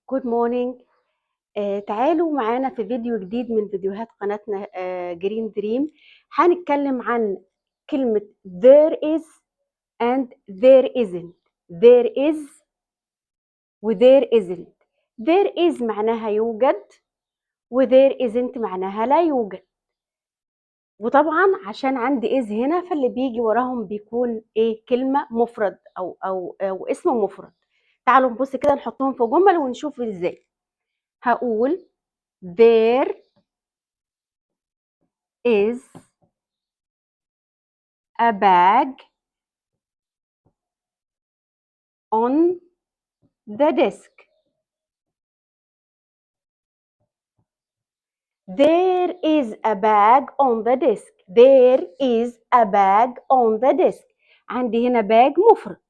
Good morning. تعالوا معانا في فيديو جديد من فيديوهات قناتنا Green Dream. هنتكلم عن كلمة there is and there isn't. There is و there isn't. There is معناها يوجد و there isn't معناها لا يوجد. وطبعا عشان عندي is هنا فاللي بيجي وراهم بيكون ايه؟ كلمة مفرد أو اسم مفرد. تعالوا نبص كده نحطهم في جمل ونشوف ازاي. هقول there is a bag on the desk. There is a bag on the desk. There is a bag on the desk. عندي هنا bag مفرد.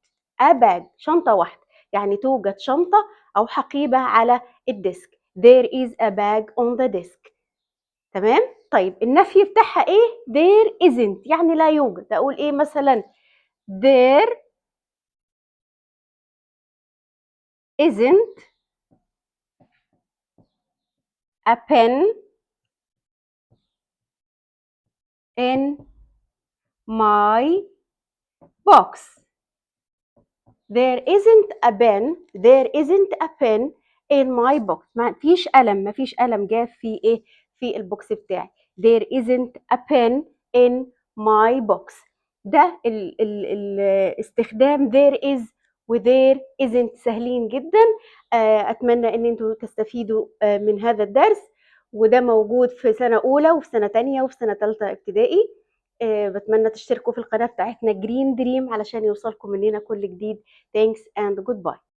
A bag شنطة واحدة، يعني توجد شنطة أو حقيبة على الديسك. There is a bag on the desk. تمام؟ طيب النفي بتاعها إيه؟ There isn't يعني لا يوجد. أقول إيه مثلا؟ There isn't a pen in my box. There isn't a pen. There isn't a pen in my box. ما فيش قلم جاف في ايه؟ في البوكس بتاعي. There isn't a pen in my box. ده ال استخدام there is و there isn't سهلين جدا. اتمنى ان انتوا تستفيدوا من هذا الدرس، وده موجود في سنة أولى وفي سنة تانية وفي سنة تالتة ابتدائي. بتمنى تشتركوا في القناة بتاعتنا جرين دريم علشان يوصلكم مننا كل جديد. Thanks and goodbye.